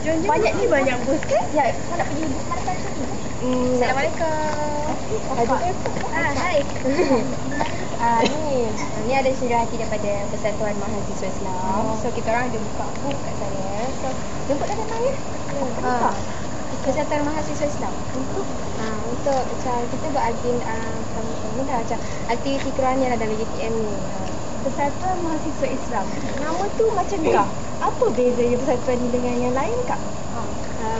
Jom. Banyak ni banyak bus kan? Ya, kau nak pergi bus mana tadi? Assalamualaikum. Hai. Ni ada singgah hati daripada Persatuan Mahasiswa Islam. So kita orang ada buka booth kat sana. So jemput dah datang ya. Persatuan Mahasiswa Islam untuk macam kita buat agenda macam aktiviti kerohanian dalam JTM ni. Persatuan Mahasiswa Islam. Nama tu macam kak. Apa bezanya persatuan ni dengan yang lain kak?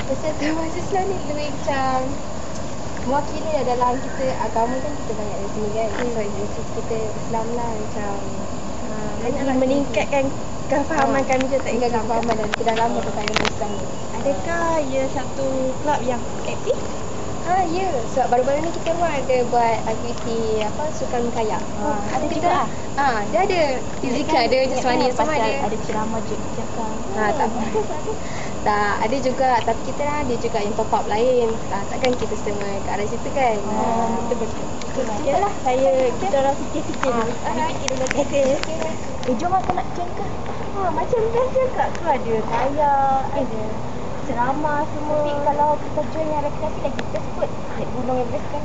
Persatuan Mahasiswa Islam ni lebih macam mewakili dalam kita agama kan kita banyak di sini kan. So dari sisi kita Islam lah macam Lagi meningkatkan kefahaman kami tentang Islam. Kefahaman dan kita dah lama tentang Islam ni. Adakah ia satu klub yang aktif? Ya. So baru-baru ni kita pun ada buat aktiviti sukan kayak. Ada kita, juga dia ada fizikal, ada jasmani semua ada. Ada ceramah cakap. Tak, ada juga tapi kita ada juga yang top up lain. Takkan kita semua ke arah situ kan. Betul. Yalah, kita orang fikir-fikir dulu. Fikir dulu. Okey. Jom aku nak join ke? Macam biasa kak tu ada kayak, ada ceramah semua. Tapi kalau kita join yang rekreasi lagi kita sebut naik gunung Everest kan.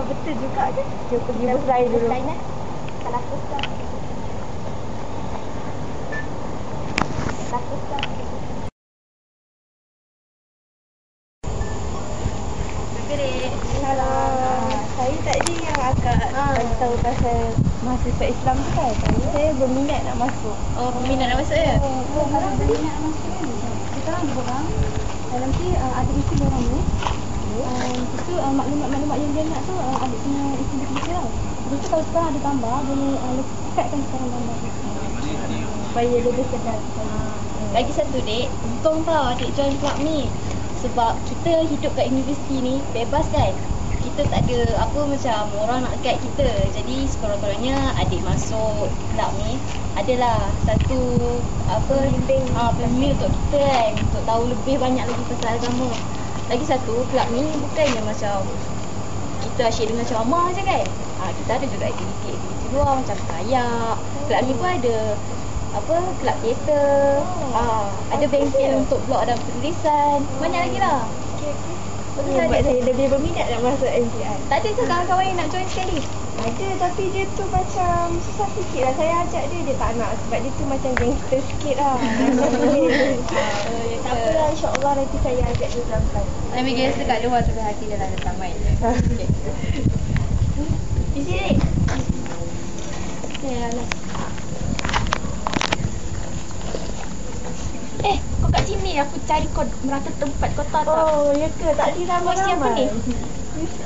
Betul juga kan. Jom pergi bus lain dulu. Kalau aku start. Saya tadi yang akak tahu pasal mahasiswa Islam tu kan. Saya berminat nak masuk. Berminat nak masuk ya? Kalau berminat nak masuk kan, kita orang dua orang. Nanti ada isi orang ni. Lepas tu maklumat-maklumat yang dia nak tu ada punya isi dia tau. Lepas tu kalau sekarang ada gambar, boleh lekatkan sekarang gambar tu. Supaya lebih sedar. Lagi satu dek, untung tau adik join club ni. Sebab kita hidup kat universiti ni bebas kan. Kita tak ada macam orang nak guide kita. Jadi sekurang-kurangnya adik masuk club ni adalah satu pembimbing untuk kita kan, untuk tahu lebih banyak lagi pasal agama. Lagi satu, club ni bukannya macam kita asyik dengan ceramah je kan. Kita ada juga aktiviti luar macam kayak. Club ni pun ada club teater. Ada bengkel untuk blog dan penulisan. Banyak lagi lah. Buat saya lebih berminat nak masuk MCI. Tak ada ke kawan-kawan yang nak join sekali? Ada tapi dia tu macam susah sikit lah. Saya ajak dia tak nak sebab dia tu macam gangster sikit lah. Tak apalah, insyaAllah nanti saya ajak dia pelan-pelan. Lebih gangster kat luar tu hati dia lah datang main. Di sini. Kau kat sini aku cari kau merata tempat kau tahu tak? Ya ke? Tak ada ramai-ramai. Siapa ni?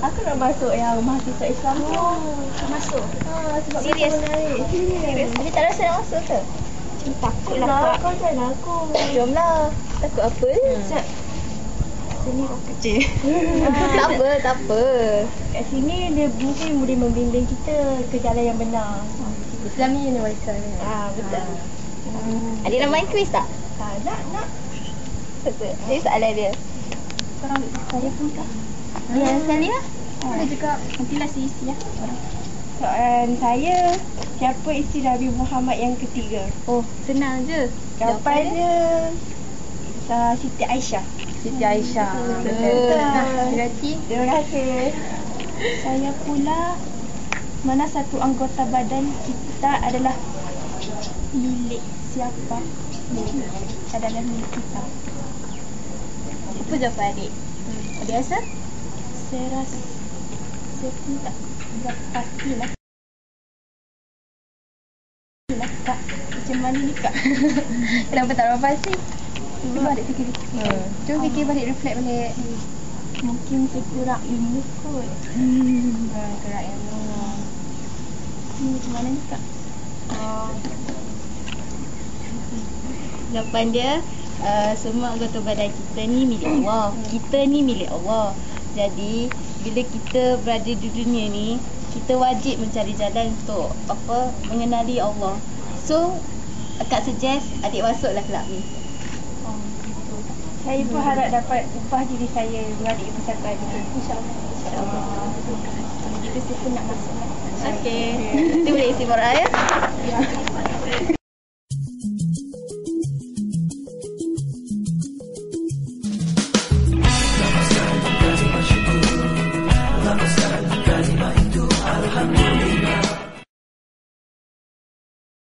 Aku nak masuk yang mahasiswa Islam tu. Masuk. Sebab Serius? Serius. Tapi tak rasa nak masuk ke? Takut lah kau jangan aku. Jomlah. Takut apa? Sini orang kecil. Tak apa. Kat sini dia mungkin boleh membimbing kita ke jalan yang benar. Islam ni universal. Betul. Adik nak main kuis tak? Nak. Jadi soalan dia. Sekarang saya pun tak. Ya, sekali lah. Ada juga nantilah isi ya. Soalan saya, siapa isteri Nabi Muhammad yang ketiga? Senang je. Jawapannya Siti Aisyah. Siti Aisyah. Betul. Terima kasih. Saya pula, mana satu anggota badan kita adalah milik siapa? Adalah milik kita. Apa jawapan adik? Adik rasa? Saya rasa saya pun tak pastilah. Kak, macam mana ni kak? Kenapa tak dapat pasti? Cuba adik fikir. Cuba fikir balik, reflect balik. Mungkin saya kurang ilmu kot. Kurang ilmu. Macam mana ni kak? Jawapan dia, semua anggota badan kita ni milik Allah. Kita ni milik Allah. Jadi bila kita berada di dunia ni, kita wajib mencari jalan untuk mengenali Allah. So akak suggest adik masuklah kelab ni. Saya pun harap dapat ubah diri saya beradik persatuan ini. InsyaAllah. Jadi saya pun nak masuk. Okey. Itu boleh isi borak ya.